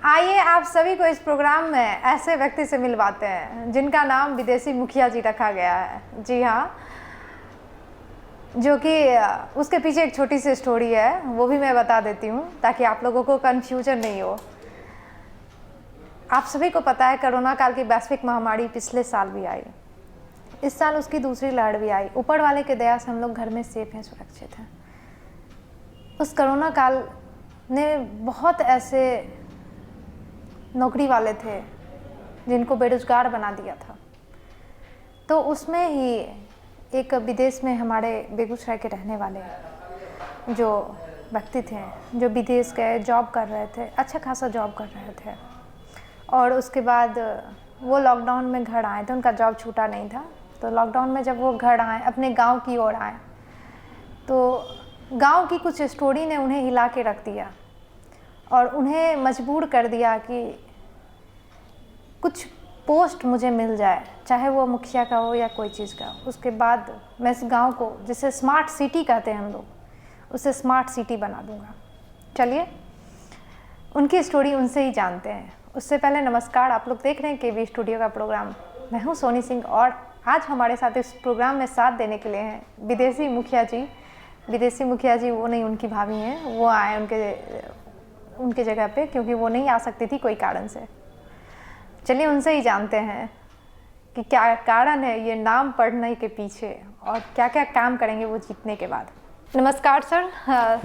आइए आप सभी को इस प्रोग्राम में ऐसे व्यक्ति से मिलवाते हैं जिनका नाम विदेशी मुखिया जी रखा गया है। जी हाँ, जो कि उसके पीछे एक छोटी सी स्टोरी है, वो भी मैं बता देती हूँ ताकि आप लोगों को कन्फ्यूजन नहीं हो। आप सभी को पता है कोरोना काल की वैश्विक महामारी पिछले साल भी आई, इस साल उसकी दूसरी लहर भी आई। ऊपर वाले के दया से हम लोग घर में सेफ हैं, सुरक्षित हैं। उस कोरोना काल ने बहुत ऐसे नौकरी वाले थे जिनको बेरोजगार बना दिया था। तो उसमें ही एक विदेश में हमारे बेगूसराय के रहने वाले जो व्यक्ति थे, जो विदेश गए, जॉब कर रहे थे, अच्छा खासा जॉब कर रहे थे, और उसके बाद वो लॉकडाउन में घर आए थे। उनका जॉब छूटा नहीं था, तो लॉकडाउन में जब वो घर आए, अपने गांव की ओर आए, तो गांव की कुछ स्टोरी ने उन्हें हिला के रख दिया और उन्हें मजबूर कर दिया कि कुछ पोस्ट मुझे मिल जाए, चाहे वो मुखिया का हो या कोई चीज़ का। उसके बाद मैं इस गांव को, जिसे स्मार्ट सिटी कहते हैं हम लोग, उसे स्मार्ट सिटी बना दूंगा। चलिए उनकी स्टोरी उनसे ही जानते हैं। उससे पहले नमस्कार, आप लोग देख रहे हैं केवी स्टूडियो का प्रोग्राम। मैं हूं सोनी सिंह और आज हमारे साथ इस प्रोग्राम में साथ देने के लिए हैं विदेशी मुखिया जी। विदेशी मुखिया जी वो नहीं, उनकी भाभी हैं, वो आए उनके जगह पे, क्योंकि वो नहीं आ सकती थी कोई कारण से। चलिए उनसे ही जानते हैं कि क्या कारण है ये नाम पढ़ने के पीछे और क्या क्या काम करेंगे वो जीतने के बाद। नमस्कार सर।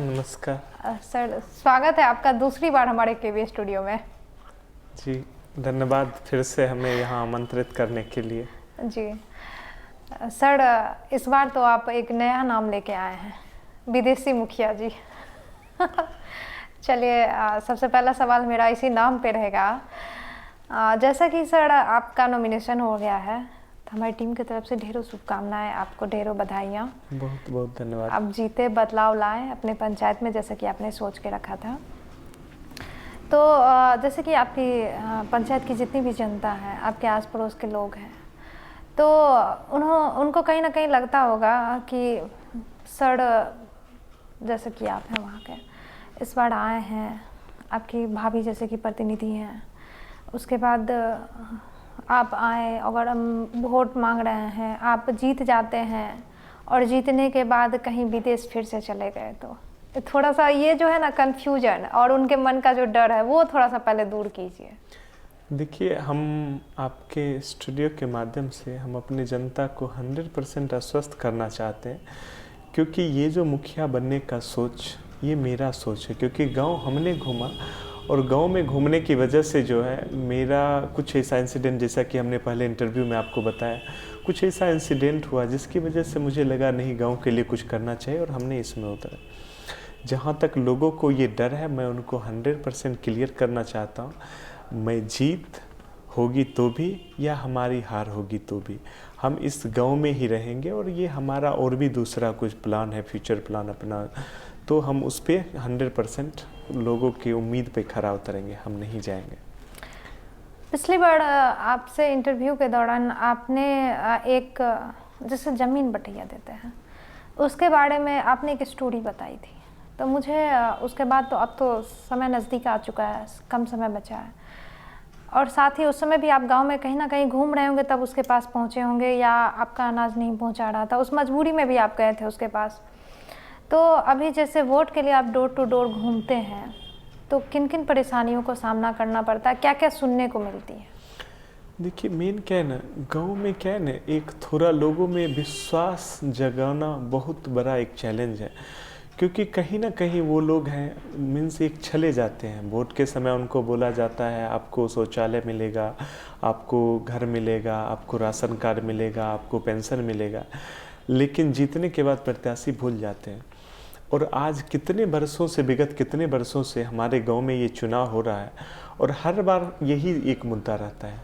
नमस्कार सर, स्वागत है आपका दूसरी बार हमारे केवी स्टूडियो में। जी, धन्यवाद फिर से हमें यहाँ आमंत्रित करने के लिए। जी सर, इस बार तो आप एक नया नाम लेके आए हैं, विदेशी मुखिया जी। चलिए सबसे पहला सवाल मेरा इसी नाम पे रहेगा। जैसा कि सर आपका नॉमिनेशन हो गया है, तो हमारी टीम की तरफ से ढेरों शुभकामनाएं, आपको ढेरों बधाइयाँ। बहुत बहुत धन्यवाद। आप जीते, बदलाव लाएं अपने पंचायत में जैसा कि आपने सोच के रखा था। तो जैसे कि आपकी पंचायत की जितनी भी जनता है, आपके आस पड़ोस के लोग हैं, तो उनको कहीं ना कहीं लगता होगा कि सर, जैसे कि आप हैं वहाँ के, इस बार आए हैं, आपकी भाभी जैसे कि प्रतिनिधि हैं, उसके बाद आप आए, अगर हम वोट मांग रहे हैं, आप जीत जाते हैं और जीतने के बाद कहीं विदेश फिर से चले गए, तो थोड़ा सा ये जो है ना कन्फ्यूजन और उनके मन का जो डर है वो थोड़ा सा पहले दूर कीजिए। देखिए, हम आपके स्टूडियो के माध्यम से हम अपनी जनता को 100% आश्वस्त करना चाहते हैं, क्योंकि ये जो मुखिया बनने का सोच, ये मेरा सोच है। क्योंकि गांव हमने घूमा और गांव में घूमने की वजह से जो है मेरा कुछ ऐसा इंसिडेंट, जैसा कि हमने पहले इंटरव्यू में आपको बताया, कुछ ऐसा इंसिडेंट हुआ जिसकी वजह से मुझे लगा नहीं, गांव के लिए कुछ करना चाहिए और हमने इसमें उतरा। जहां तक लोगों को ये डर है, मैं उनको 100% क्लियर करना चाहता हूं। मैं जीत होगी तो भी या हमारी हार होगी तो भी हम इस गांव में ही रहेंगे, और ये हमारा और भी दूसरा कुछ प्लान है, फ्यूचर प्लान अपना, तो हम उस पर 100% लोगों की उम्मीद पे खरा उतरेंगे, हम नहीं जाएंगे। पिछली बार आपसे इंटरव्यू के दौरान आपने एक, जैसे ज़मीन बटैया देते हैं, उसके बारे में आपने एक स्टोरी बताई थी। तो मुझे उसके बाद, तो अब तो समय नज़दीक आ चुका है, कम समय बचा है, और साथ ही उस समय भी आप गांव में कहीं ना कहीं घूम रहे होंगे, तब उसके पास पहुंचे होंगे, या आपका अनाज नहीं पहुंचा रहा था, उस मजबूरी में भी आप गए थे उसके पास। तो अभी जैसे वोट के लिए आप डोर टू डोर घूमते हैं, तो किन किन परेशानियों को सामना करना पड़ता है, क्या क्या सुनने को मिलती है? देखिए, मेन क्या है ना, गांव में क्या है ना, एक थोड़ा लोगों में विश्वास जगाना बहुत बड़ा एक चैलेंज है। क्योंकि कहीं ना कहीं वो लोग हैं, मीन्स एक छले जाते हैं। वोट के समय उनको बोला जाता है आपको शौचालय मिलेगा, आपको घर मिलेगा, आपको राशन कार्ड मिलेगा, आपको पेंशन मिलेगा, लेकिन जीतने के बाद प्रत्याशी भूल जाते हैं। और आज कितने बरसों से, विगत कितने बरसों से हमारे गांव में ये चुनाव हो रहा है, और हर बार यही एक मुद्दा रहता है,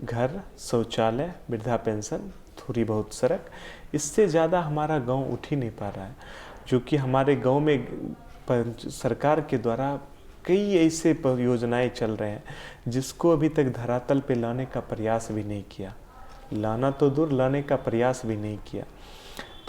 घर, शौचालय, वृद्धा पेंशन, थोड़ी बहुत सड़क। इससे ज़्यादा हमारा गांव उठ ही नहीं पा रहा है। जो कि हमारे गांव में सरकार के द्वारा कई ऐसे योजनाएं चल रहे हैं जिसको अभी तक धरातल पे लाने का प्रयास भी नहीं किया, लाना तो दूर, लाने का प्रयास भी नहीं किया।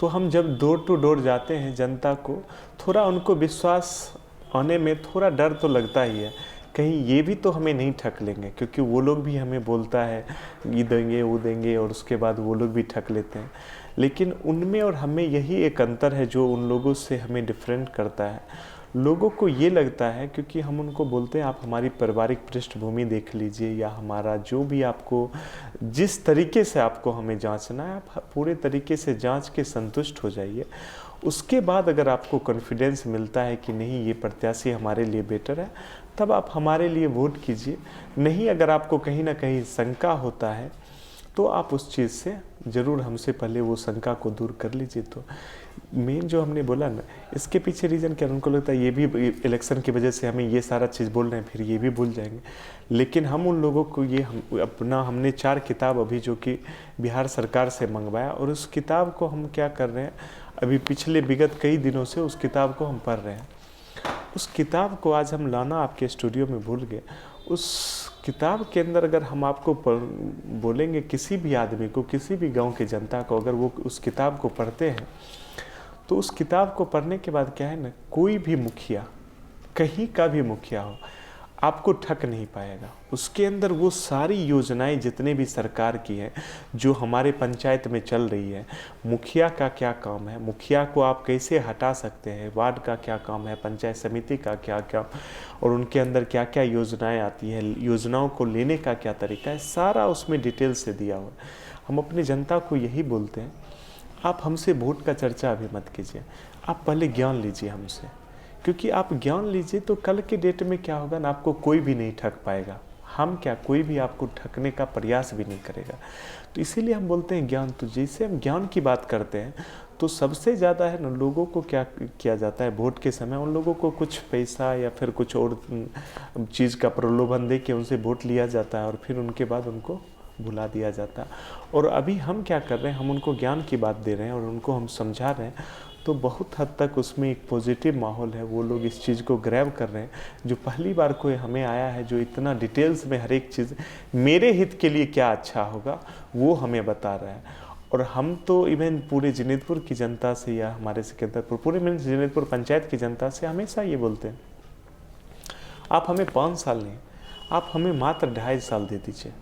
तो हम जब डोर टू डोर जाते हैं, जनता को थोड़ा, उनको विश्वास आने में थोड़ा डर तो लगता ही है कहीं ये भी तो हमें नहीं ठग लेंगे, क्योंकि वो लोग भी हमें बोलता है ये देंगे वो देंगे और उसके बाद वो लोग भी ठग लेते हैं। लेकिन उनमें और हमें यही एक अंतर है जो उन लोगों से हमें डिफरेंट करता है। लोगों को ये लगता है, क्योंकि हम उनको बोलते हैं आप हमारी पारिवारिक पृष्ठभूमि देख लीजिए या हमारा जो भी आपको जिस तरीके से आपको हमें जांचना है आप पूरे तरीके से जांच के संतुष्ट हो जाइए। उसके बाद अगर आपको कॉन्फिडेंस मिलता है कि नहीं ये प्रत्याशी हमारे लिए बेटर है, तब आप हमारे लिए वोट कीजिए। नहीं, अगर आपको कहीं ना कहीं शंका होता है तो आप उस चीज़ से ज़रूर हमसे पहले वो शंका को दूर कर लीजिए। तो मेन जो हमने बोला ना, इसके पीछे रीज़न क्या, उनको लगता है ये भी इलेक्शन की वजह से हमें ये सारा चीज़ बोल रहे हैं, फिर ये भी भूल जाएंगे। लेकिन हम उन लोगों को ये हमने 4 किताब अभी जो कि बिहार सरकार से मंगवाया, और उस किताब को हम क्या कर रहे हैं, अभी पिछले विगत कई दिनों से उस किताब को हम पढ़ रहे हैं। उस किताब को आज हम लाना आपके स्टूडियो में भूल गए। उस किताब के अंदर अगर हम आपको बोलेंगे, किसी भी आदमी को, किसी भी गांव की जनता को, अगर वो उस किताब को पढ़ते हैं तो उस किताब को पढ़ने के बाद क्या है ना, कोई भी मुखिया, कहीं का भी मुखिया हो, आपको ठग नहीं पाएगा। उसके अंदर वो सारी योजनाएं जितने भी सरकार की हैं, जो हमारे पंचायत में चल रही है, मुखिया का क्या काम है, मुखिया को आप कैसे हटा सकते हैं, वार्ड का क्या काम है, पंचायत समिति का क्या क्या, और उनके अंदर क्या क्या योजनाएं आती है, योजनाओं को लेने का क्या तरीका है, सारा उसमें डिटेल से दिया हुआ है। हम अपनी जनता को यही बोलते हैं, आप हमसे वोट का चर्चा अभी मत कीजिए, आप पहले ज्ञान लीजिए हमसे, क्योंकि आप ज्ञान लीजिए तो कल के डेट में क्या होगा ना, आपको कोई भी नहीं ठग पाएगा। हम क्या, कोई भी आपको ठगने का प्रयास भी नहीं करेगा। तो इसीलिए हम बोलते हैं ज्ञान। तो जैसे हम ज्ञान की बात करते हैं तो सबसे ज़्यादा है ना, लोगों को क्या किया जाता है वोट के समय, उन लोगों को कुछ पैसा या फिर कुछ और चीज़ का प्रलोभन दे के उनसे वोट लिया जाता है और फिर उनके बाद उनको भुला दिया जाता है। और अभी हम क्या कर रहे हैं, हम उनको ज्ञान की बात दे रहे हैं और उनको हम समझा रहे हैं, तो बहुत हद तक उसमें एक पॉजिटिव माहौल है। वो लोग इस चीज़ को ग्रैब कर रहे हैं। जो पहली बार कोई हमें आया है जो इतना डिटेल्स में हर एक चीज़ मेरे हित के लिए क्या अच्छा होगा वो हमें बता रहा है। और हम तो इवन पूरे जिनेतपुर की जनता से या हमारे सिकंदरपुर, पूरे मीन्स जिनेतपुर पंचायत की जनता से हमेशा ये बोलते हैं, आप हमें 5 साल नहीं, आप हमें मात्र 2.5 साल दे दीजिए।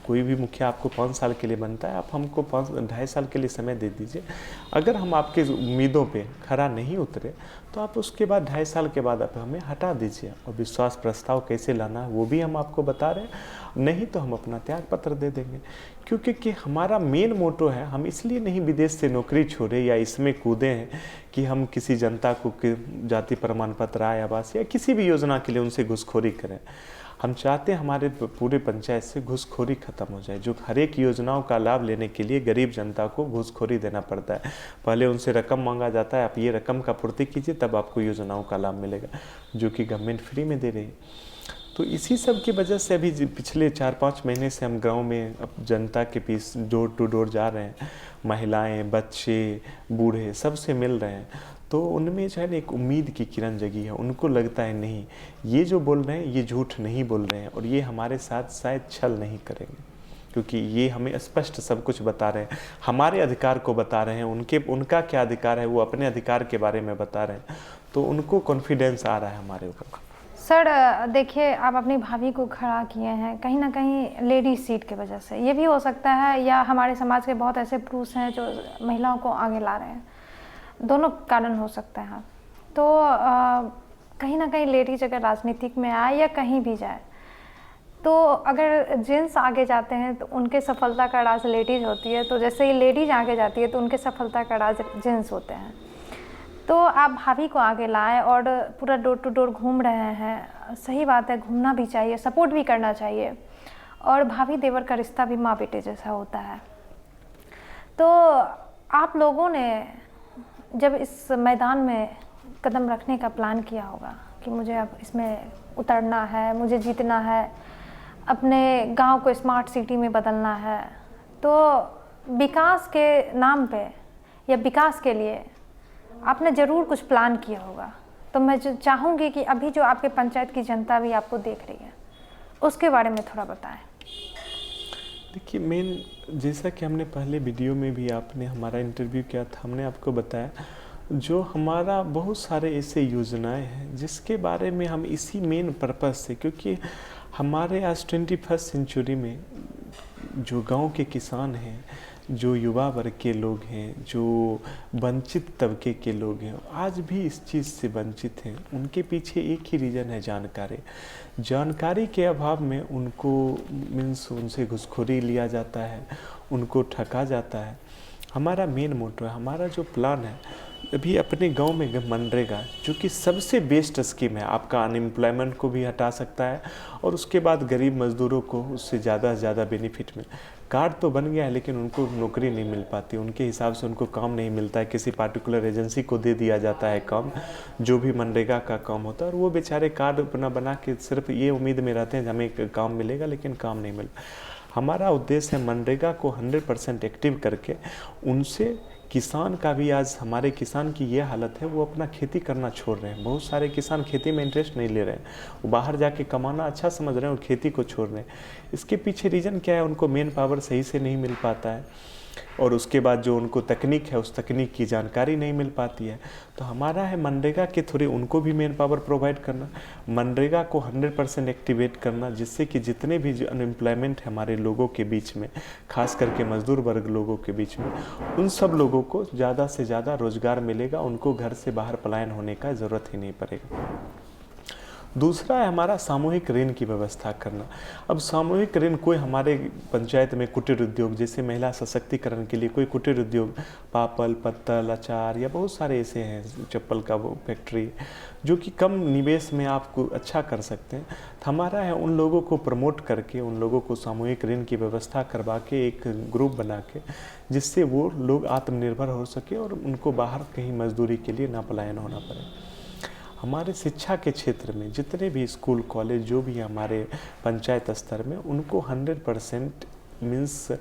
कोई भी मुखिया आपको 5 साल के लिए बनता है, आप हमको 2.5 साल के लिए समय दे दीजिए। अगर हम आपके उम्मीदों पे खरा नहीं उतरे तो आप उसके बाद 2.5 साल के बाद आप हमें हटा दीजिए। और विश्वास प्रस्ताव कैसे लाना है वो भी हम आपको बता रहे हैं, नहीं तो हम अपना त्याग पत्र दे देंगे। क्योंकि कि हमारा मेन मोटो है, हम इसलिए नहीं विदेश से नौकरी छोड़े या इसमें कूदे हैं कि हम किसी जनता को जाति प्रमाण पत्र, आय, आवास या किसी भी योजना के लिए उनसे घूसखोरी करें। हम चाहते हैं हमारे पूरे पंचायत से घूसखोरी खत्म हो जाए। जो हर एक योजनाओं का लाभ लेने के लिए गरीब जनता को घूसखोरी देना पड़ता है, पहले उनसे रकम मांगा जाता है, आप ये रकम का पूर्ति कीजिए तब आपको योजनाओं का लाभ मिलेगा, जो कि गवर्नमेंट फ्री में दे रही है। तो इसी सब की वजह से अभी पिछले 4-5 महीने से हम गांव में अब जनता के बीच डोर टू डोर जा रहे हैं, महिलाएं, बच्चे, बूढ़े सबसे मिल रहे हैं। तो उनमें जो है ना एक उम्मीद की किरण जगी है। उनको लगता है नहीं, ये जो बोल रहे हैं ये झूठ नहीं बोल रहे हैं और ये हमारे साथ शायद छल नहीं करेंगे, क्योंकि ये हमें स्पष्ट सब कुछ बता रहे हैं, हमारे अधिकार को बता रहे हैं, उनका क्या अधिकार है वो अपने अधिकार के बारे में बता रहे हैं। तो उनको कॉन्फिडेंस आ रहा है हमारे ऊपर। सर देखिए, आप अपनी भाभी को खड़ा किए हैं कहीं ना कहीं लेडी सीट की वजह से, ये भी हो सकता है, या हमारे समाज के बहुत ऐसे पुरुष हैं जो महिलाओं को आगे ला रहे हैं, दोनों कारण हो सकते हैं। तो कहीं ना कहीं लेडीज अगर राजनीतिक में आए या कहीं भी जाए, तो अगर जेंट्स आगे जाते हैं तो उनके सफलता का राज लेडीज होती है, तो जैसे ही लेडीज आगे जाती है तो उनके सफलता का राज जेंट्स होते हैं। तो आप भाभी को आगे लाएं और पूरा डोर टू डोर घूम रहे हैं, सही बात है, घूमना भी चाहिए, सपोर्ट भी करना चाहिए। और भाभी देवर का रिश्ता भी माँ बेटे जैसा होता है। तो आप लोगों ने जब इस मैदान में कदम रखने का प्लान किया होगा कि मुझे अब इसमें उतरना है, मुझे जीतना है, अपने गांव को स्मार्ट सिटी में बदलना है, तो विकास के नाम पे या विकास के लिए आपने ज़रूर कुछ प्लान किया होगा। तो मैं चाहूँगी कि अभी जो आपके पंचायत की जनता भी आपको देख रही है उसके बारे में थोड़ा बताएं। देखिए, मेन जैसा कि हमने पहले वीडियो में भी आपने हमारा इंटरव्यू किया था, हमने आपको बताया जो हमारा बहुत सारे ऐसे योजनाएं हैं जिसके बारे में हम इसी मेन पर्पस से, क्योंकि हमारे आज 21st सेंचुरी में जो गांव के किसान हैं, जो युवा वर्ग के लोग हैं, जो वंचित तबके के लोग हैं, आज भी इस चीज़ से वंचित हैं। उनके पीछे एक ही रीज़न है, जानकारी। जानकारी के अभाव में उनको मीन्स उनसे घूसखोरी लिया जाता है, उनको ठगा जाता है। हमारा मेन मोटो है, हमारा जो प्लान है अभी अपने गांव में मनरेगा, जो कि सबसे बेस्ट स्कीम है, आपका अनएम्प्लॉयमेंट को भी हटा सकता है और उसके बाद गरीब मजदूरों को उससे ज़्यादा से ज़्यादा बेनिफिट मिल। कार्ड तो बन गया है लेकिन उनको नौकरी नहीं मिल पाती, उनके हिसाब से उनको काम नहीं मिलता है, किसी पार्टिकुलर एजेंसी को दे दिया जाता है काम, जो भी मनरेगा का काम होता है, और वो बेचारे कार्ड अपना बना के सिर्फ ये उम्मीद में रहते हैं हमें काम मिलेगा, लेकिन काम नहीं मिल। हमारा उद्देश्य है मनरेगा को 100% एक्टिव करके उनसे किसान का भी, आज हमारे किसान की ये हालत है, वो अपना खेती करना छोड़ रहे हैं। बहुत सारे किसान खेती में इंटरेस्ट नहीं ले रहे हैं, वो बाहर जाके कमाना अच्छा समझ रहे हैं और खेती को छोड़ रहे हैं। इसके पीछे रीज़न क्या है? उनको मेन पावर सही से नहीं मिल पाता है, और उसके बाद जो उनको तकनीक है उस तकनीक की जानकारी नहीं मिल पाती है। तो हमारा है मनरेगा के थ्रू उनको भी मेन पावर प्रोवाइड करना, मनरेगा को 100% एक्टिवेट करना, जिससे कि जितने भी जो अनएम्प्लॉयमेंट है हमारे लोगों के बीच में, खास करके मजदूर वर्ग लोगों के बीच में, उन सब लोगों को ज़्यादा से ज़्यादा रोजगार मिलेगा, उनको घर से बाहर पलायन होने का ज़रूरत ही नहीं पड़ेगा। दूसरा है हमारा सामूहिक ऋण की व्यवस्था करना। अब सामूहिक ऋण, कोई हमारे पंचायत में कुटीर उद्योग, जैसे महिला सशक्तिकरण के लिए कोई कुटीर उद्योग, पापड़, पत्तल, अचार या बहुत सारे ऐसे हैं, चप्पल का वो फैक्ट्री, जो कि कम निवेश में आपको अच्छा कर सकते हैं। तो हमारा है उन लोगों को प्रमोट करके, उन लोगों को सामूहिक ऋण की व्यवस्था करवा के एक ग्रुप बना के, जिससे वो लोग आत्मनिर्भर हो सके और उनको बाहर कहीं मजदूरी के लिए ना पलायन होना पड़े। हमारे शिक्षा के क्षेत्र में जितने भी स्कूल कॉलेज जो भी हमारे पंचायत स्तर में, उनको 100% मीन्स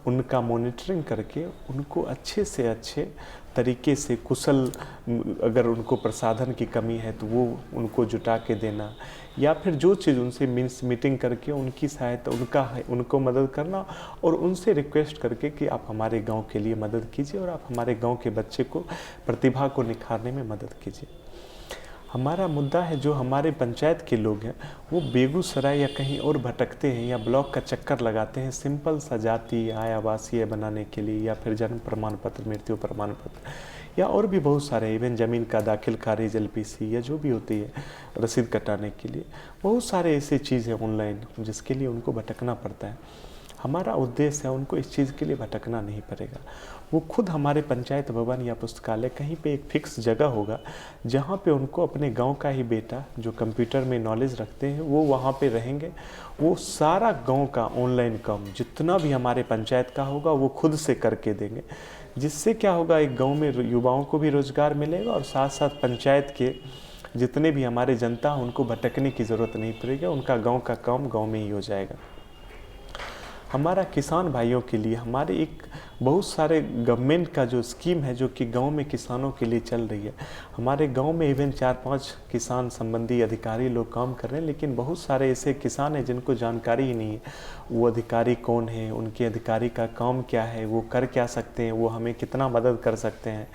उनका मॉनिटरिंग करके उनको अच्छे से अच्छे तरीके से कुशल, अगर उनको प्रसाधन की कमी है तो वो उनको जुटा के देना, या फिर जो चीज़ उनसे मीन्स मीटिंग करके उनकी सहायता, उनको मदद करना, और उनसे रिक्वेस्ट करके कि आप हमारे गांव के लिए मदद कीजिए और आप हमारे गांव के बच्चे को प्रतिभा को निखारने में मदद कीजिए। हमारा मुद्दा है, जो हमारे पंचायत के लोग हैं वो बेगूसराय या कहीं और भटकते हैं या ब्लॉक का चक्कर लगाते हैं सिंपल सा जाति आय आवासीय बनाने के लिए, या फिर जन्म प्रमाण पत्र, मृत्यु प्रमाण पत्र, या और भी बहुत सारे, इवन ज़मीन का दाखिल खारिज, LPC या जो भी होती है रसीद कटाने के लिए, बहुत सारे ऐसे चीज़ हैं ऑनलाइन जिसके लिए उनको भटकना पड़ता है। हमारा उद्देश्य है उनको इस चीज़ के लिए भटकना नहीं पड़ेगा, वो खुद हमारे पंचायत भवन या पुस्तकालय कहीं पे एक फिक्स जगह होगा जहाँ पे उनको अपने गांव का ही बेटा जो कंप्यूटर में नॉलेज रखते हैं वो वहाँ पे रहेंगे। वो सारा गांव का ऑनलाइन काम जितना भी हमारे पंचायत का होगा वो खुद से करके देंगे, जिससे क्या होगा, एक गाँव में युवाओं को भी रोजगार मिलेगा और साथ साथ पंचायत के जितने भी हमारे जनता हैं उनको भटकने की ज़रूरत नहीं पड़ेगी, उनका गाँव का काम गाँव में ही हो जाएगा। हमारा किसान भाइयों के लिए हमारे एक बहुत सारे गवर्नमेंट का जो स्कीम है जो कि गांव में किसानों के लिए चल रही है। हमारे गांव में इवन 4-5 किसान संबंधी अधिकारी लोग काम कर रहे हैं, लेकिन बहुत सारे ऐसे किसान हैं जिनको जानकारी ही नहीं है वो अधिकारी कौन है, उनके अधिकारी का काम क्या है, वो कर क्या सकते हैं, वो हमें कितना मदद कर सकते हैं।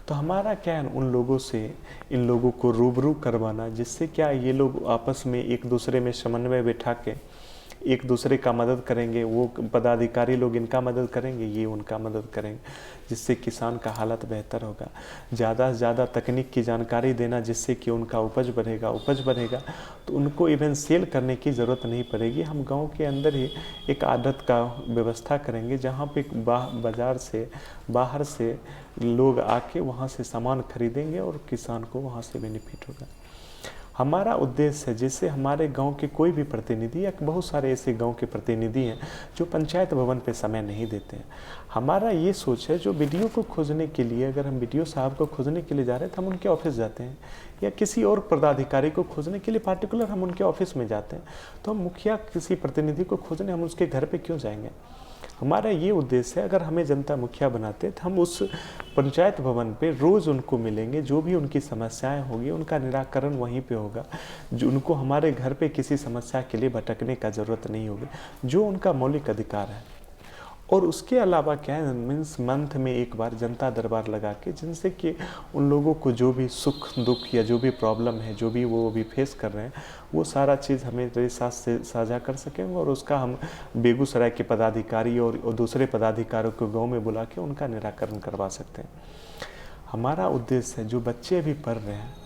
तो हमारा क्या है, उन लोगों से इन लोगों को रूबरू करवाना, जिससे क्या ये लोग आपस में एक दूसरे में समन्वय बैठा के एक दूसरे का मदद करेंगे, वो पदाधिकारी लोग इनका मदद करेंगे, ये उनका मदद करेंगे, जिससे किसान का हालत बेहतर होगा। ज़्यादा से ज़्यादा तकनीक की जानकारी देना, जिससे कि उनका उपज बढ़ेगा तो उनको इवन सेल करने की ज़रूरत नहीं पड़ेगी। हम गांव के अंदर ही एक आड़त का व्यवस्था करेंगे जहां पे बाज़ार से बाहर से लोग आके वहां से सामान खरीदेंगे और किसान को वहां से बेनिफिट होगा। हमारा उद्देश्य है, जैसे हमारे गांव के कोई भी प्रतिनिधि या बहुत सारे ऐसे गांव के प्रतिनिधि हैं जो पंचायत भवन पे समय नहीं देते हैं, हमारा ये सोच है जो वीडियो को खोजने के लिए, अगर हम वीडियो साहब को खोजने के लिए जा रहे हैं तो हम उनके ऑफिस जाते हैं, या किसी और पदाधिकारी को खोजने के लिए पार्टिकुलर हम उनके ऑफिस में जाते हैं, तो हम मुखिया किसी प्रतिनिधि को खोजने हम उसके घर पर क्यों जाएंगे। हमारा ये उद्देश्य है, अगर हमें जनता मुखिया बनाते हैं तो हम उस पंचायत भवन पे रोज़ उनको मिलेंगे, जो भी उनकी समस्याएं होगी उनका निराकरण वहीं पे होगा, जो उनको हमारे घर पे किसी समस्या के लिए भटकने का ज़रूरत नहीं होगी, जो उनका मौलिक अधिकार है। और उसके अलावा क्या है, मीन्स मंथ में एक बार जनता दरबार लगा के, जिनसे कि उन लोगों को जो भी सुख दुख या जो भी प्रॉब्लम है, जो भी वो अभी फेस कर रहे हैं, वो सारा चीज़ हमें साथ से साझा कर सकेंगे और उसका हम बेगूसराय के पदाधिकारी और दूसरे पदाधिकारियों को गांव में बुला के उनका निराकरण करवा सकते हैं। हमारा उद्देश्य है जो बच्चे अभी पढ़ रहे हैं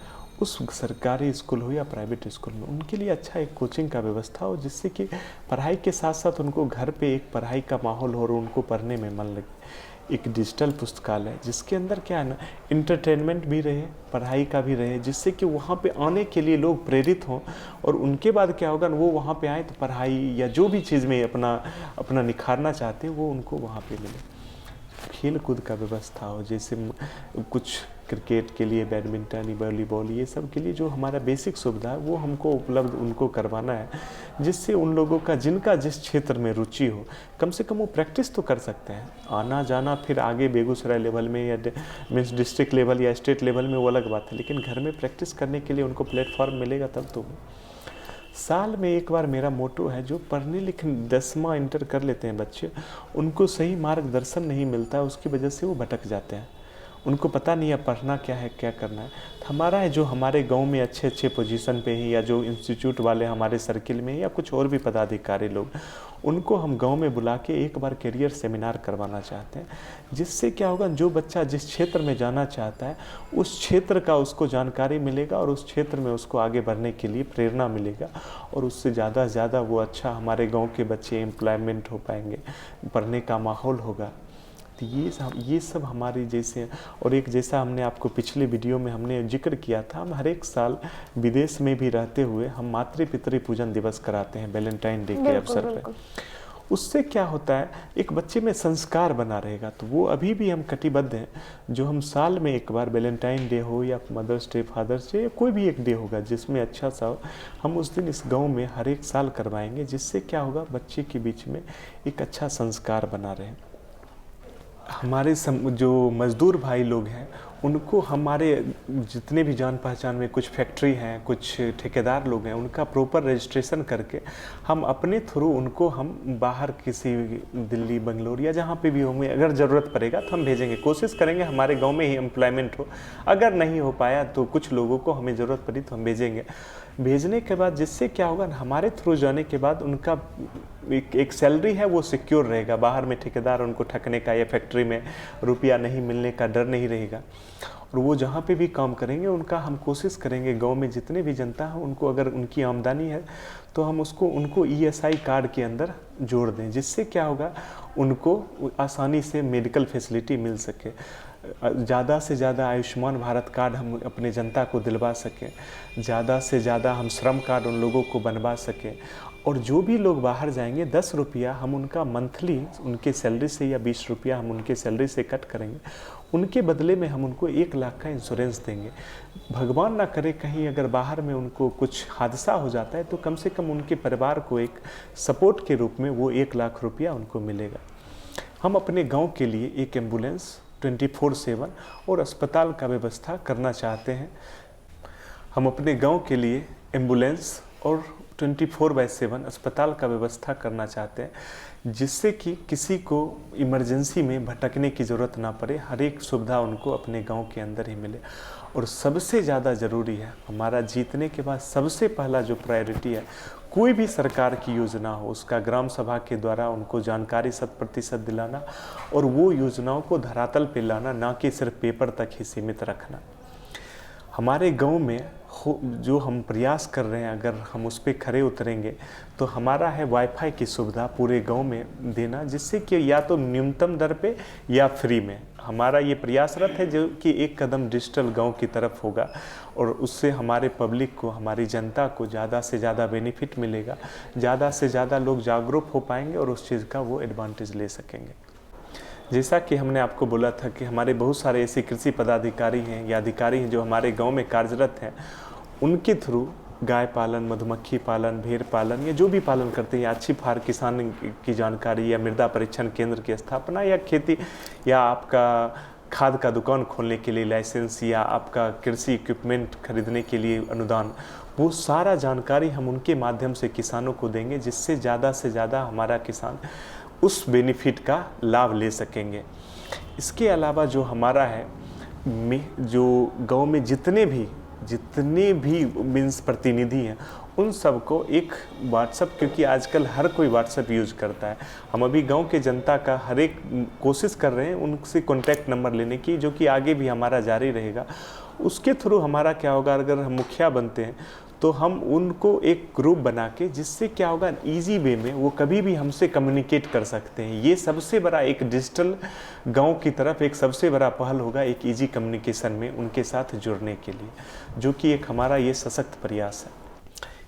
उस सरकारी स्कूल हो या प्राइवेट स्कूल में, उनके लिए अच्छा एक कोचिंग का व्यवस्था हो, जिससे कि पढ़ाई के साथ साथ उनको घर पे एक पढ़ाई का माहौल हो और उनको पढ़ने में मन लगे। एक डिजिटल पुस्तकालय जिसके अंदर क्या है ना, इंटरटेनमेंट भी रहे, पढ़ाई का भी रहे, जिससे कि वहाँ पे आने के लिए लोग प्रेरित हों और उनके बाद क्या होगा, वो वहाँ पे आए तो पढ़ाई या जो भी चीज़ में अपना निखारना चाहते हैं वो उनको वहाँ पे मिले। खेल कूद का व्यवस्था हो, जैसे कुछ क्रिकेट के लिए, बैडमिंटन, वॉलीबॉल, ये सब के लिए जो हमारा बेसिक सुविधा है वो हमको उपलब्ध उनको करवाना है, जिससे उन लोगों का जिनका जिस क्षेत्र में रुचि हो कम से कम वो प्रैक्टिस तो कर सकते हैं। आना जाना फिर आगे बेगूसराय लेवल में या मीन्स डिस्ट्रिक्ट लेवल या स्टेट लेवल में वो अलग बात है, लेकिन घर में प्रैक्टिस करने के लिए उनको प्लेटफॉर्म मिलेगा तब तो। साल में एक बार मेरा मोटो है, जो पढ़ने लिखने 10वां इंटर कर लेते हैं बच्चे, उनको सही मार्गदर्शन नहीं मिलता है, उसकी वजह से वो भटक जाते हैं, उनको पता नहीं है पढ़ना क्या है, क्या करना है। तो हमारा है जो हमारे गांव में अच्छे अच्छे पोजीशन पे हैं, या जो इंस्टीट्यूट वाले हमारे सर्किल में, या कुछ और भी पदाधिकारी लोग, उनको हम गांव में बुला के एक बार करियर सेमिनार करवाना चाहते हैं, जिससे क्या होगा, जो बच्चा जिस क्षेत्र में जाना चाहता है उस क्षेत्र का उसको जानकारी मिलेगा और उस क्षेत्र में उसको आगे बढ़ने के लिए प्रेरणा मिलेगा, और उससे ज़्यादा से ज़्यादा वो अच्छा हमारे गाँव के बच्चे एम्प्लॉयमेंट हो पाएंगे, पढ़ने का माहौल होगा। तो ये सब हमारी जैसे, और एक जैसा हमने आपको पिछले वीडियो में हमने जिक्र किया था, हम हर एक साल विदेश में भी रहते हुए हम मातृ पितृ पूजन दिवस कराते हैं वैलेंटाइन डे के अवसर पर। उससे क्या होता है, एक बच्चे में संस्कार बना रहेगा, तो वो अभी भी हम कटिबद्ध हैं, जो हम साल में एक बार वैलेंटाइन डे हो या मदर्स डे, फादर्स डे, या कोई भी एक डे होगा जिसमें अच्छा सा हो, हम उस दिन इस गांव में हर एक साल करवाएंगे, जिससे क्या होगा, बच्चे के बीच में एक अच्छा संस्कार बना रहे। हमारे जो मज़दूर भाई लोग हैं, उनको हमारे जितने भी जान पहचान में कुछ फैक्ट्री हैं, कुछ ठेकेदार लोग हैं, उनका प्रॉपर रजिस्ट्रेशन करके हम अपने थ्रू उनको हम बाहर किसी दिल्ली, बेंगलोर या जहाँ पे भी होंगे, अगर ज़रूरत पड़ेगा तो हम भेजेंगे। कोशिश करेंगे हमारे गांव में ही एम्प्लॉयमेंट हो, अगर नहीं हो पाया तो कुछ लोगों को हमें ज़रूरत पड़ी तो हम भेजेंगे। भेजने के बाद जिससे क्या होगा, हमारे थ्रू जाने के बाद उनका एक सैलरी है वो सिक्योर रहेगा, बाहर में ठेकेदार उनको ठगने का या फैक्ट्री में रुपया नहीं मिलने का डर नहीं रहेगा। और वो जहाँ पे भी काम करेंगे उनका हम कोशिश करेंगे, गांव में जितने भी जनता है उनको, अगर उनकी आमदनी है तो हम उनको ESI कार्ड के अंदर जोड़ दें, जिससे क्या होगा, उनको आसानी से मेडिकल फैसिलिटी मिल सके, ज़्यादा से ज़्यादा आयुष्मान भारत कार्ड हम अपने जनता को दिलवा सकें, ज़्यादा से ज़्यादा हम श्रम कार्ड उन लोगों को बनवा सकें। और जो भी लोग बाहर जाएंगे 10 रुपया हम उनका मंथली उनके सैलरी से या 20 रुपया हम उनके सैलरी से कट करेंगे, उनके बदले में हम उनको 1 लाख का इंश्योरेंस देंगे। भगवान ना करे कहीं अगर बाहर में उनको कुछ हादसा हो जाता है तो कम से कम उनके परिवार को एक सपोर्ट के रूप में वो 1 लाख रुपया उनको मिलेगा। हम अपने गाँव के लिए एक एम्बुलेंस 24/7 और अस्पताल का व्यवस्था करना चाहते हैं। हम अपने गांव के लिए एम्बुलेंस और 24/7 अस्पताल का व्यवस्था करना चाहते हैं, जिससे कि किसी को इमरजेंसी में भटकने की ज़रूरत ना पड़े, हर एक सुविधा उनको अपने गांव के अंदर ही मिले। और सबसे ज़्यादा ज़रूरी है, हमारा जीतने के बाद सबसे पहला जो प्रायोरिटी है, कोई भी सरकार की योजना हो उसका ग्राम सभा के द्वारा उनको जानकारी 100% दिलाना और वो योजनाओं को धरातल पे लाना, ना कि सिर्फ पेपर तक ही सीमित रखना। हमारे गांव में जो हम प्रयास कर रहे हैं, अगर हम उस पर खरे उतरेंगे तो हमारा है वाईफाई की सुविधा पूरे गांव में देना, जिससे कि या तो न्यूनतम दर पे या फ्री में। हमारा ये प्रयासरत है जो कि एक कदम डिजिटल गांव की तरफ होगा और उससे हमारे पब्लिक को, हमारी जनता को ज़्यादा से ज़्यादा बेनिफिट मिलेगा, ज़्यादा से ज़्यादा लोग जागरूक हो पाएंगे और उस चीज़ का वो एडवांटेज ले सकेंगे। जैसा कि हमने आपको बोला था कि हमारे बहुत सारे ऐसे कृषि पदाधिकारी हैं या अधिकारी हैं जो हमारे गांव में कार्यरत हैं, उनके थ्रू गाय पालन, मधुमक्खी पालन, भेड़ पालन या जो भी पालन करते हैं, अच्छी फार किसान की जानकारी या मृदा परीक्षण केंद्र की स्थापना या खेती या आपका खाद का दुकान खोलने के लिए लाइसेंस या आपका कृषि इक्विपमेंट खरीदने के लिए अनुदान, वो सारा जानकारी हम उनके माध्यम से किसानों को देंगे, जिससे ज़्यादा से ज़्यादा हमारा किसान उस बेनिफिट का लाभ ले सकेंगे। इसके अलावा जो हमारा है जो गांव में जितने भी मीन्स प्रतिनिधि हैं उन सबको एक व्हाट्सएप, क्योंकि आजकल हर कोई व्हाट्सएप यूज़ करता है, हम अभी गांव के जनता का हर एक कोशिश कर रहे हैं उनसे कॉन्टैक्ट नंबर लेने की, जो कि आगे भी हमारा जारी रहेगा। उसके थ्रू हमारा क्या होगा, अगर हम मुखिया बनते हैं तो हम उनको एक ग्रुप बना के, जिससे क्या होगा इजी वे में वो कभी भी हमसे कम्युनिकेट कर सकते हैं। ये सबसे बड़ा एक डिजिटल गांव की तरफ एक सबसे बड़ा पहल होगा, एक इजी कम्युनिकेशन में उनके साथ जुड़ने के लिए, जो कि एक हमारा ये सशक्त प्रयास है।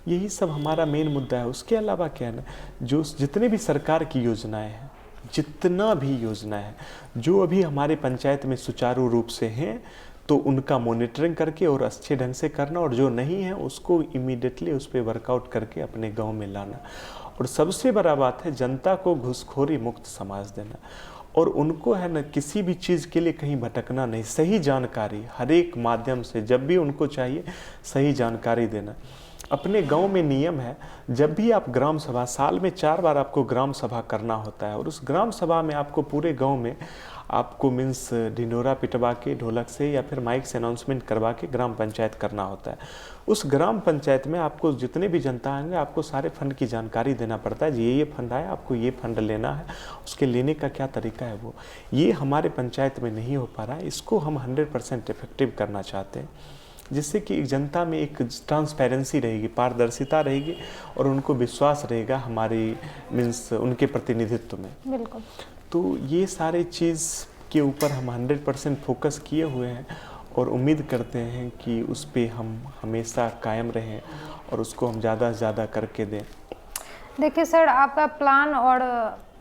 यही सब हमारा मेन मुद्दा है। उसके अलावा क्या है ना, जो जितने भी सरकार की योजनाएं हैं, जितना भी योजना है जो अभी हमारे पंचायत में सुचारू रूप से हैं, तो उनका मॉनिटरिंग करके और अच्छे ढंग से करना, और जो नहीं है उसको इमीडिएटली उस पर वर्कआउट करके अपने गांव में लाना। और सबसे बड़ा बात है जनता को घूसखोरी मुक्त समाज देना, और उनको है ना किसी भी चीज़ के लिए कहीं भटकना नहीं, सही जानकारी हर एक माध्यम से जब भी उनको चाहिए सही जानकारी देना। अपने गांव में नियम है, जब भी आप ग्राम सभा, साल में 4 बार आपको ग्राम सभा करना होता है, और उस ग्राम सभा में आपको पूरे गांव में आपको मीन्स ढिंढोरा पिटवा के ढोलक से या फिर माइक से अनाउंसमेंट करवा के ग्राम पंचायत करना होता है। उस ग्राम पंचायत में आपको जितने भी जनता आएंगे आपको सारे फंड की जानकारी देना पड़ता है, ये फंड आया, आपको ये फंड लेना है, उसके लेने का क्या तरीका है वो। ये हमारे पंचायत में नहीं हो पा रहा है, इसको हम 100% इफेक्टिव करना चाहते हैं, जिससे कि जनता में एक ट्रांसपेरेंसी रहेगी, पारदर्शिता रहेगी, और उनको विश्वास रहेगा हमारी मीन्स उनके प्रतिनिधित्व में। बिल्कुल। तो ये सारे चीज़ के ऊपर हम 100% फोकस किए हुए हैं, और उम्मीद करते हैं कि उस पे हम हमेशा कायम रहें और उसको हम ज़्यादा से ज़्यादा करके दें। देखिए सर, आपका प्लान और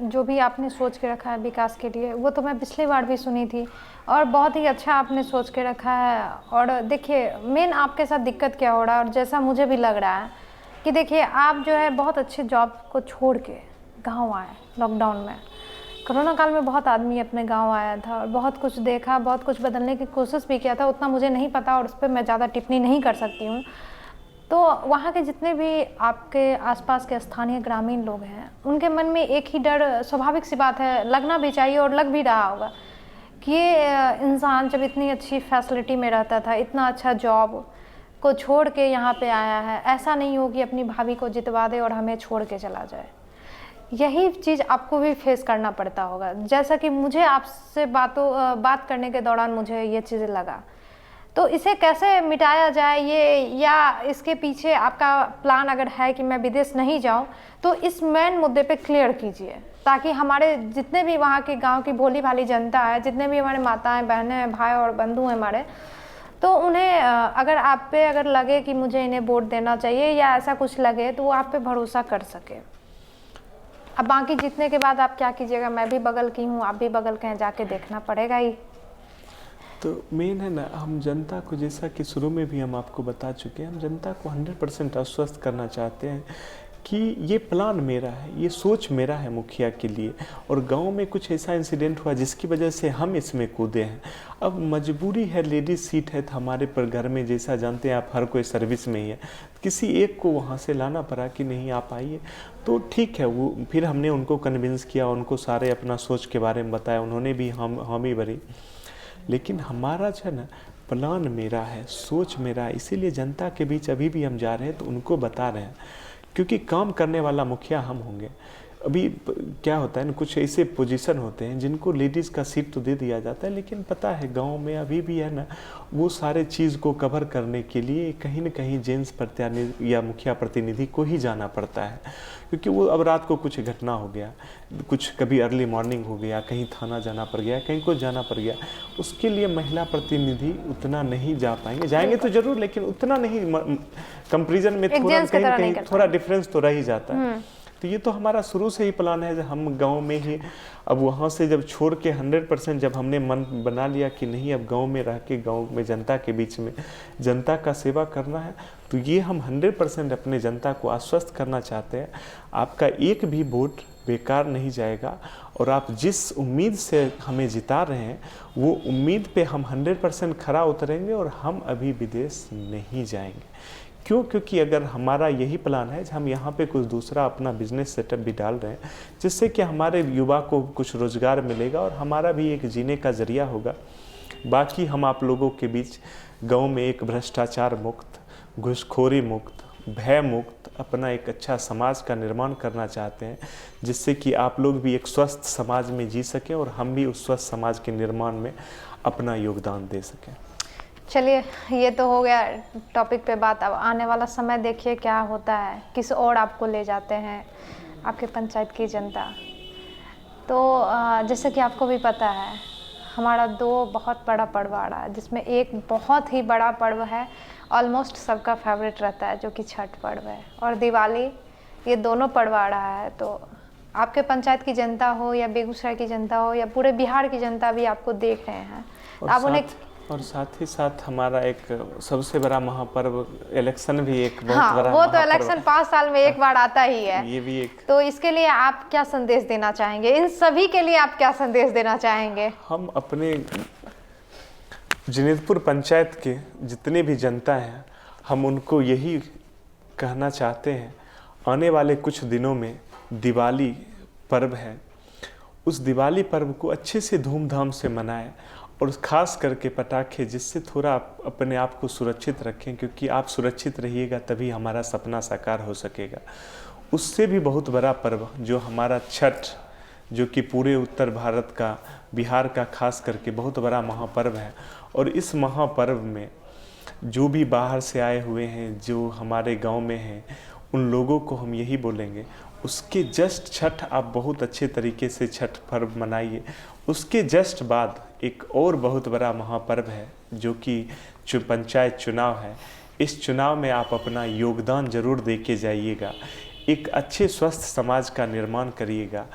जो भी आपने सोच के रखा है विकास के लिए, वो तो मैं पिछली बार भी सुनी थी, और बहुत ही अच्छा आपने सोच के रखा है। और देखिए मेन आपके साथ दिक्कत क्या हो रहा है, और जैसा मुझे भी लग रहा है कि देखिए आप जो है बहुत अच्छे जॉब को छोड़ के गाँव आए लॉकडाउन में। कोरोना काल में बहुत आदमी अपने गांव आया था और बहुत कुछ देखा, बहुत कुछ बदलने की कोशिश भी किया था, उतना मुझे नहीं पता और उस पर मैं ज़्यादा टिप्पणी नहीं कर सकती हूँ। तो वहाँ के जितने भी आपके आसपास के स्थानीय ग्रामीण लोग हैं, उनके मन में एक ही डर, स्वाभाविक सी बात है, लगना भी चाहिए और लग भी रहा होगा कि ये इंसान जब इतनी अच्छी फैसिलिटी में रहता था, इतना अच्छा जॉब को छोड़ के यहाँ पे आया है, ऐसा नहीं हो कि अपनी भाभी को जितवा दे और हमें छोड़ के चला जाए। यही चीज़ आपको भी फेस करना पड़ता होगा, जैसा कि मुझे आपसे बात करने के दौरान मुझे ये चीज़ें लगा। तो इसे कैसे मिटाया जाए ये, या इसके पीछे आपका प्लान अगर है कि मैं विदेश नहीं जाऊं, तो इस मेन मुद्दे पे क्लियर कीजिए, ताकि हमारे जितने भी वहाँ के गांव की भोली भाली जनता है, जितने भी हमारे माताएं बहनें हैं, भाई और बंधु हैं हमारे, तो उन्हें अगर आप पे अगर लगे कि मुझे इन्हें वोट देना चाहिए या ऐसा कुछ लगे, तो वो आप पे भरोसा कर सके। अब बाकी जीतने के बाद आप क्या कीजिएगा, मैं भी बगल की हूँ, आप भी बगल के हैं, जाके देखना पड़ेगा ही। तो मेन है ना, हम जनता को, जैसा कि शुरू में भी हम आपको बता चुके हैं, हम जनता को 100% आश्वस्त करना चाहते हैं कि ये प्लान मेरा है, ये सोच मेरा है मुखिया के लिए, और गांव में कुछ ऐसा इंसिडेंट हुआ जिसकी वजह से हम इसमें कूदे हैं। अब मजबूरी है, लेडीज सीट है, तो हमारे पर घर में जैसा जानते हैं आप, हर कोई सर्विस में ही है, किसी एक को वहाँ से लाना पड़ा कि नहीं आप आइए, तो ठीक है। वो फिर हमने उनको कन्विंस किया, उनको सारे अपना सोच के बारे में बताया, उन्होंने भी हामी भरी। लेकिन हमारा जो है ना प्लान मेरा है, सोच मेरा है, इसीलिए जनता के बीच अभी भी हम जा रहे हैं, तो उनको बता रहे हैं, क्योंकि काम करने वाला मुखिया हम होंगे। अभी क्या होता है ना, कुछ ऐसे पोजीशन होते हैं जिनको लेडीज़ का सीट तो दे दिया जाता है, लेकिन पता है गांव में अभी भी है ना, वो सारे चीज़ को कवर करने के लिए कहीं ना कहीं जेंट्स प्रतिनिधि या मुखिया प्रतिनिधि को ही जाना पड़ता है, क्योंकि वो अब रात को कुछ घटना हो गया, कुछ कभी अर्ली मॉर्निंग हो गया, कहीं थाना जाना पड़ गया, कहीं को जाना पड़ गया, उसके लिए महिला प्रतिनिधि उतना नहीं जा पाएंगे, जाएंगे तो जरूर, लेकिन उतना नहीं, कंपेरिजन में थोड़ा कहीं ना कहीं थोड़ा डिफरेंस तो रह ही जाता है। तो ये तो हमारा शुरू से ही प्लान है, जब हम गांव में ही, अब वहाँ से जब छोड़ के 100% जब हमने मन बना लिया कि नहीं अब गांव में रह के गांव में जनता के बीच में जनता का सेवा करना है, तो ये हम 100% अपने जनता को आश्वस्त करना चाहते हैं, आपका एक भी वोट बेकार नहीं जाएगा, और आप जिस उम्मीद से हमें जिता रहे हैं वो उम्मीद पे हम 100% खरा उतरेंगे, और हम अभी विदेश नहीं जाएंगे, क्यों? क्योंकि अगर हमारा यही प्लान है, हम यहाँ पे कुछ दूसरा अपना बिजनेस सेटअप भी डाल रहे हैं, जिससे कि हमारे युवा को कुछ रोज़गार मिलेगा और हमारा भी एक जीने का ज़रिया होगा। बाकी हम आप लोगों के बीच गांव में एक भ्रष्टाचार मुक्त, घूसखोरी मुक्त, भय मुक्त अपना एक अच्छा समाज का निर्माण करना चाहते हैं, जिससे कि आप लोग भी एक स्वस्थ समाज में जी सकें और हम भी उस स्वस्थ समाज के निर्माण में अपना योगदान दे सकें। चलिए, ये तो हो गया टॉपिक पे बात। अब आने वाला समय देखिए क्या होता है, किस ओर आपको ले जाते हैं आपके पंचायत की जनता। तो जैसे कि आपको भी पता है, हमारा 2 बहुत बड़ा पर्व आ रहा है, जिसमें एक बहुत ही बड़ा पर्व है, ऑलमोस्ट सबका फेवरेट रहता है, जो कि छठ पर्व है, और दिवाली। ये दोनों पर्व आ रहा है। तो आपके पंचायत की जनता हो या बेगूसराय की जनता हो या पूरे बिहार की जनता भी आपको देख रहे हैं, तो आप उन्हें और साथ ही साथ हमारा एक सबसे बड़ा महापर्व इलेक्शन भी एक बहुत हाँ, बड़ा वो तो इलेक्शन 5 साल में एक बार आता ही है। ये भी एक। तो इसके लिए आप क्या संदेश देना चाहेंगे? इन सभी के लिए आप क्या संदेश देना चाहेंगे? हम अपने जिनेतपुर पंचायत के जितने भी जनता हैं, हम उनको यही कहना चाहते हैं, आने वाले कुछ दिनों में दिवाली पर्व है, उस दिवाली पर्व को अच्छे से धूमधाम से मनाएं और ख़ास करके पटाखे, जिससे थोड़ा अपने आप को सुरक्षित रखें, क्योंकि आप सुरक्षित रहिएगा तभी हमारा सपना साकार हो सकेगा। उससे भी बहुत बड़ा पर्व जो हमारा छठ, जो कि पूरे उत्तर भारत का, बिहार का खास करके बहुत बड़ा महापर्व है। और इस महापर्व में जो भी बाहर से आए हुए हैं, जो हमारे गांव में हैं, उन लोगों को हम यही बोलेंगे, उसके जस्ट छठ आप बहुत अच्छे तरीके से छठ पर्व मनाइए। उसके जस्ट बाद एक और बहुत बड़ा महापर्व है, जो कि पंचायत चुनाव है। इस चुनाव में आप अपना योगदान जरूर दे के जाइएगा, एक अच्छे स्वस्थ समाज का निर्माण करिएगा।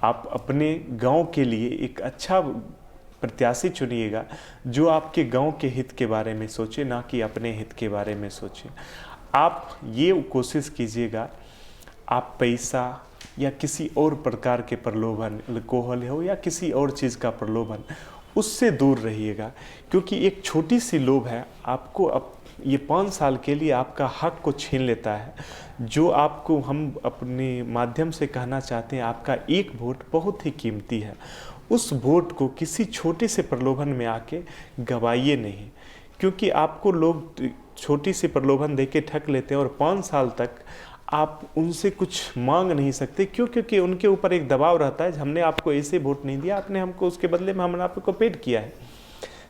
आप अपने गांव के लिए एक अच्छा प्रत्याशी चुनिएगा, जो आपके गांव के हित के बारे में सोचे, ना कि अपने हित के बारे में सोचे। आप ये कोशिश कीजिएगा, आप पैसा या किसी और प्रकार के प्रलोभन, अल्कोहल हो या किसी और चीज़ का प्रलोभन, उससे दूर रहिएगा, क्योंकि एक छोटी सी लोभ है आपको ये 5 साल के लिए आपका हक को छीन लेता है। जो आपको हम अपने माध्यम से कहना चाहते हैं, आपका एक वोट बहुत ही कीमती है। उस वोट को किसी छोटे से प्रलोभन में आके गवाइए नहीं, क्योंकि आपको लोग छोटी सी प्रलोभन देके ठग लेते हैं और 5 साल तक आप उनसे कुछ मांग नहीं सकते। क्यों? क्योंकि उनके ऊपर एक दबाव रहता है, हमने आपको ऐसे वोट नहीं दिया, आपने हमको उसके बदले में हमने आपको पेड किया है।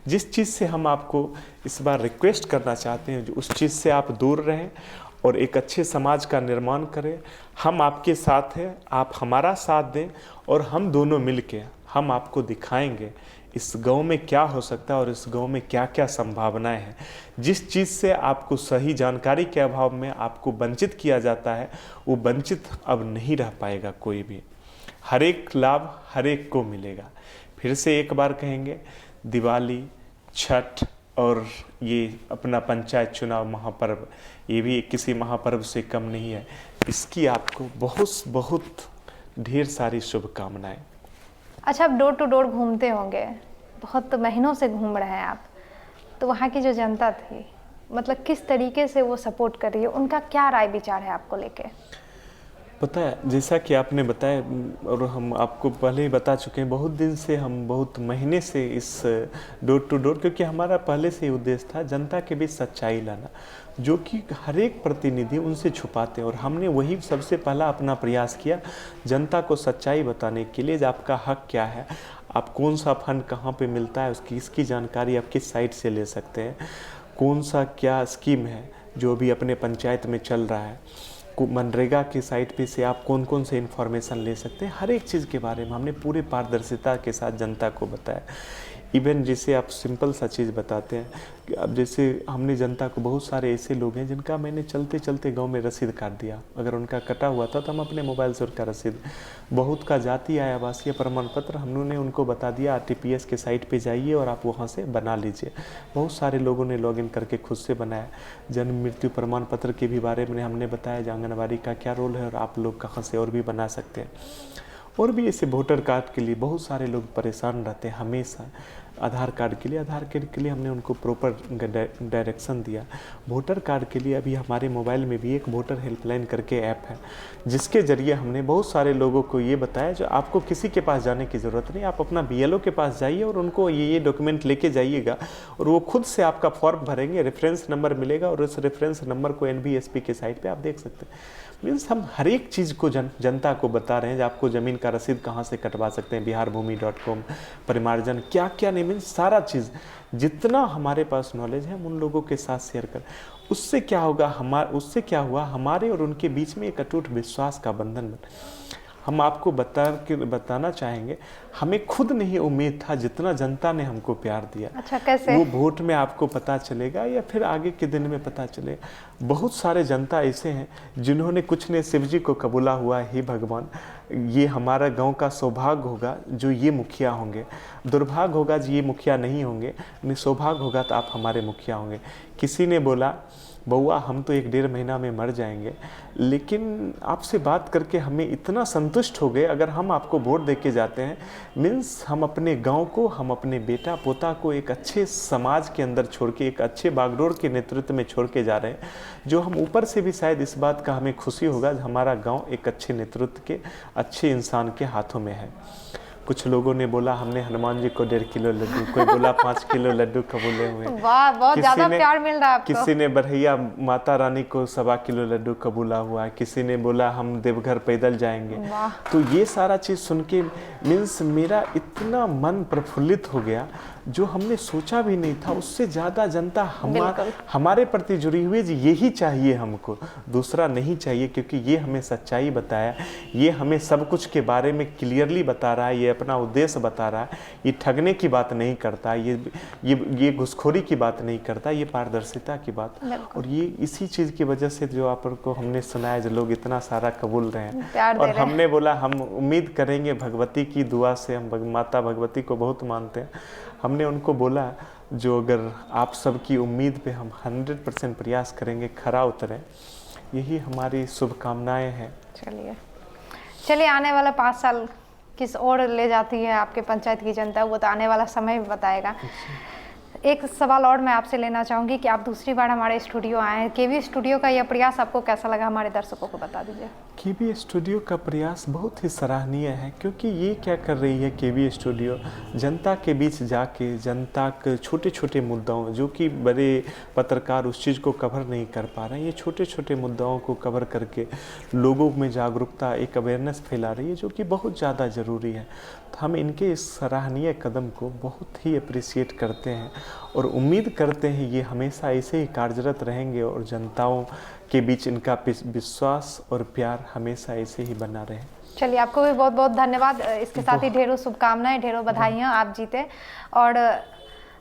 जिस चीज़ से हम आपको इस बार रिक्वेस्ट करना चाहते हैं, जो उस चीज़ से आप दूर रहें और एक अच्छे समाज का निर्माण करें। हम आपके साथ हैं, आप हमारा साथ दें और हम दोनों मिलके हम आपको दिखाएंगे इस गांव में क्या हो सकता है और इस गांव में क्या क्या संभावनाएं हैं। जिस चीज़ से आपको सही जानकारी के अभाव में आपको वंचित किया जाता है, वो वंचित अब नहीं रह पाएगा कोई भी। हर एक लाभ हर एक को मिलेगा। फिर से एक बार कहेंगे, दिवाली, छठ और ये अपना पंचायत चुनाव महापर्व, ये भी किसी महापर्व से कम नहीं है। इसकी आपको बहुत बहुत ढेर सारी शुभकामनाएं। अच्छा, आप डोर टू डोर घूमते होंगे, बहुत महीनों से घूम रहे हैं आप, तो वहाँ की जो जनता थी, मतलब किस तरीके से वो सपोर्ट कर रही है, उनका क्या राय विचार है आपको लेके? पता है, जैसा कि आपने बताया और हम आपको पहले ही बता चुके हैं, बहुत दिन से हम बहुत महीने से इस डोर टू डोर, क्योंकि हमारा पहले से ही उद्देश्य था जनता के बीच सच्चाई लाना, जो कि हर एक प्रतिनिधि उनसे छुपाते हैं। और हमने वही सबसे पहला अपना प्रयास किया, जनता को सच्चाई बताने के लिए, आपका हक क्या है, आप कौन सा फंड कहाँ पे मिलता है, इसकी जानकारी आप किस साइट से ले सकते हैं, कौन सा क्या स्कीम है जो भी अपने पंचायत में चल रहा है, मनरेगा की साइट पे से आप कौन कौन से इन्फॉर्मेशन ले सकते हैं, हर एक चीज़ के बारे में हमने पूरे पारदर्शिता के साथ जनता को बताया। इवन जैसे आप सिंपल सा चीज़ बताते हैं कि अब जैसे हमने जनता को, बहुत सारे ऐसे लोग हैं जिनका मैंने चलते चलते गांव में रसीद काट दिया, अगर उनका कटा हुआ था तो हम अपने मोबाइल से उनका रसीद, बहुत का जाति आय आवासीय प्रमाण पत्र हमने उनको बता दिया, RTPS के साइट पे जाइए और आप वहाँ से बना लीजिए। बहुत सारे लोगों ने लॉगिन करके खुद से बनाया। जन्म मृत्यु प्रमाण पत्र के भी बारे में हमने बताया, आंगनबाड़ी का क्या रोल है और आप लोग कहाँ से और भी बना सकते हैं। और भी ऐसे वोटर कार्ड के लिए बहुत सारे लोग परेशान रहते हैं हमेशा। आधार कार्ड के लिए हमने उनको प्रॉपर डायरेक्शन दिया। वोटर कार्ड के लिए अभी हमारे मोबाइल में भी एक वोटर हेल्पलाइन करके ऐप है, जिसके ज़रिए हमने बहुत सारे लोगों को ये बताया जो आपको किसी के पास जाने की ज़रूरत नहीं, आप अपना BLO के पास जाइए और उनको ये डॉक्यूमेंट लेके जाइएगा और वो खुद से आपका फॉर्म भरेंगे, रेफरेंस नंबर मिलेगा और उस रेफरेंस नंबर को NBSP के साइट पे आप देख सकते हैं। मीन्स हम हर एक चीज़ को जनता को बता रहे हैं, आपको ज़मीन का रसीद कहाँ से कटवा सकते हैं, biharbhumi.com, परिमार्जन क्या क्या नहीं, मीन्स सारा चीज़ जितना हमारे पास नॉलेज है हम उन लोगों के साथ शेयर कर। उससे क्या हुआ, हमारे और उनके बीच में एक अटूट विश्वास का बंधन बना। हम आपको बताना चाहेंगे, हमें खुद नहीं उम्मीद था जितना जनता ने हमको प्यार दिया। अच्छा, कैसे? वो वोट में आपको पता चलेगा या फिर आगे के दिन में पता चलेगा। बहुत सारे जनता ऐसे हैं जिन्होंने कुछ ने शिव जी को कबूला हुआ, हे भगवान ये हमारा गांव का सौभाग्य होगा जो ये मुखिया होंगे, दुर्भाग्य होगा जो ये मुखिया नहीं होंगे, सौभाग्य होगा तो आप हमारे मुखिया होंगे। किसी ने बोला बउआ हम तो 1-1.5 महीना में मर जाएंगे, लेकिन आपसे बात करके हमें इतना संतुष्ट हो गए। अगर हम आपको वोट दे के जाते हैं मीन्स हम अपने गांव को, हम अपने बेटा पोता को एक अच्छे समाज के अंदर छोड़ के, एक अच्छे बागडोर के नेतृत्व में छोड़ के जा रहे हैं, जो हम ऊपर से भी शायद इस बात का हमें खुशी होगा हमारा गाँव एक अच्छे नेतृत्व के, अच्छे इंसान के हाथों में है। कुछ लोगों ने बोला हमने हनुमान जी को 1.5 किलो लड्डू, कोई बोला 5 किलो लड्डू कबूले हुए। वाह, बहुत ज्यादा प्यार मिल रहा है आपको। किसी ने बरहैया माता रानी को 1.25 किलो लड्डू कबूला हुआ है, किसी ने बोला हम देवघर पैदल जाएंगे। तो ये सारा चीज़ सुन के मीन्स मेरा इतना मन प्रफुल्लित हो गया, जो हमने सोचा भी नहीं था। उससे ज़्यादा जनता हमारे प्रति जुड़ी हुई है। यही चाहिए हमको, दूसरा नहीं चाहिए, क्योंकि ये हमें सच्चाई बताया, ये हमें सब कुछ के बारे में क्लियरली बता रहा है, ये अपना उद्देश्य बता रहा है, ये ठगने की बात नहीं करता, ये घुसखोरी की बात नहीं करता, ये पारदर्शिता की बात। और ये इसी चीज़ की वजह से जो आपको हमने सुनाया, जो लोग इतना सारा कबूल रहे हैं। और हमने बोला हम उम्मीद करेंगे भगवती की दुआ से, हम माता भगवती को बहुत मानते हैं, हमने उनको बोला जो अगर आप सबकी उम्मीद पे हम 100% प्रयास करेंगे, खरा उतरें, यही हमारी शुभकामनाएं हैं। चलिए आने वाला 5 साल किस ओर ले जाती है आपके पंचायत की जनता, वो तो आने वाला समय बताएगा। एक सवाल और मैं आपसे लेना चाहूँगी कि आप दूसरी बार हमारे स्टूडियो आए हैं, केवी स्टूडियो का यह प्रयास आपको कैसा लगा, हमारे दर्शकों को बता दीजिए। केवी स्टूडियो का प्रयास बहुत ही सराहनीय है, क्योंकि ये क्या कर रही है केवी स्टूडियो, जनता के बीच जाके जनता के छोटे छोटे मुद्दाओं, जो कि बड़े पत्रकार उस चीज़ को कवर नहीं कर पा रहे हैं, ये छोटे छोटे मुद्दाओं को कवर करके लोगों में जागरूकता, एक अवेयरनेस फैला रही है, जो कि बहुत ज़्यादा ज़रूरी है। तो हम इनके इस सराहनीय कदम को बहुत ही अप्रिशिएट करते हैं और उम्मीद करते हैं ये हमेशा ऐसे ही कार्यरत रहेंगे और जनताओं के बीच इनका विश्वास और प्यार हमेशा ऐसे ही बना रहे। चलिए आपको भी बहुत बहुत धन्यवाद, इसके साथ ही ढेरों शुभकामनाएं, ढेरों बधाइयाँ, आप जीते। और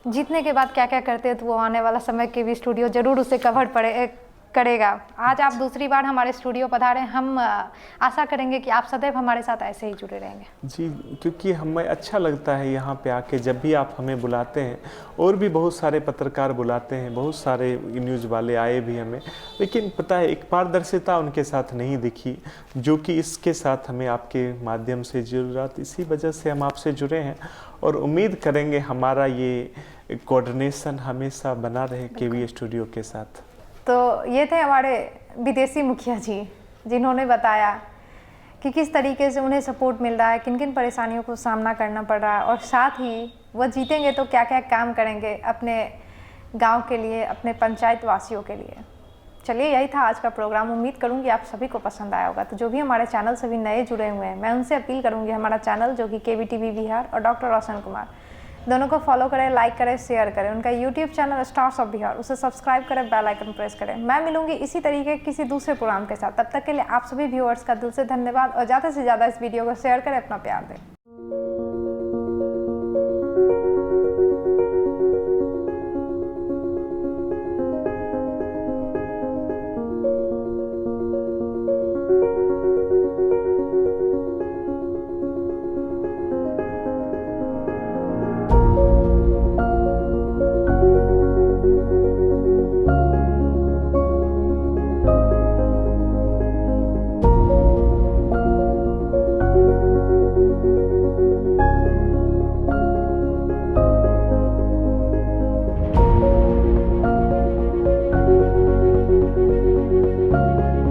जीतने के बाद क्या क्या करते हैं तो वो आने वाला समय केवी स्टूडियो जरूर उसे कवर करेगा। आज आप दूसरी बार हमारे स्टूडियो पधारे, हम आशा करेंगे कि आप सदैव हमारे साथ ऐसे ही जुड़े रहेंगे। जी, क्योंकि हमें अच्छा लगता है यहाँ पे आके, जब भी आप हमें बुलाते हैं, और भी बहुत सारे पत्रकार बुलाते हैं, बहुत सारे न्यूज़ वाले आए भी हमें, लेकिन पता है एक पारदर्शिता उनके साथ नहीं दिखी, जो कि इसके साथ हमें आपके माध्यम से ज़रूरत, इसी वजह से हम आपसे जुड़े हैं और उम्मीद करेंगे हमारा ये कोऑर्डिनेशन हमेशा बना रहे केवी स्टूडियो के साथ। तो ये थे हमारे विदेशी मुखिया जी, जिन्होंने बताया कि किस तरीके से उन्हें सपोर्ट मिल रहा है, किन किन परेशानियों को सामना करना पड़ रहा है, और साथ ही वह जीतेंगे तो क्या क्या काम करेंगे अपने गांव के लिए, अपने पंचायत वासियों के लिए। चलिए यही था आज का प्रोग्राम, उम्मीद करूंगी आप सभी को पसंद आया होगा। तो जो भी हमारे चैनल से भी नए जुड़े हुए हैं, मैं उनसे अपील करूंगी हमारा चैनल जो कि KVTV बिहार और डॉक्टर रोशन कुमार दोनों को फॉलो करें, लाइक करें, शेयर करें। उनका YouTube channel stars of Bihar, उसे सब्सक्राइब करें, बेल आइकन प्रेस करें। मैं मिलूंगी इसी तरीके किसी दूसरे प्रोग्राम के साथ, तब तक के लिए आप सभी व्यूअर्स का दिल से धन्यवाद और ज़्यादा से ज़्यादा इस वीडियो को शेयर करें, अपना प्यार दें।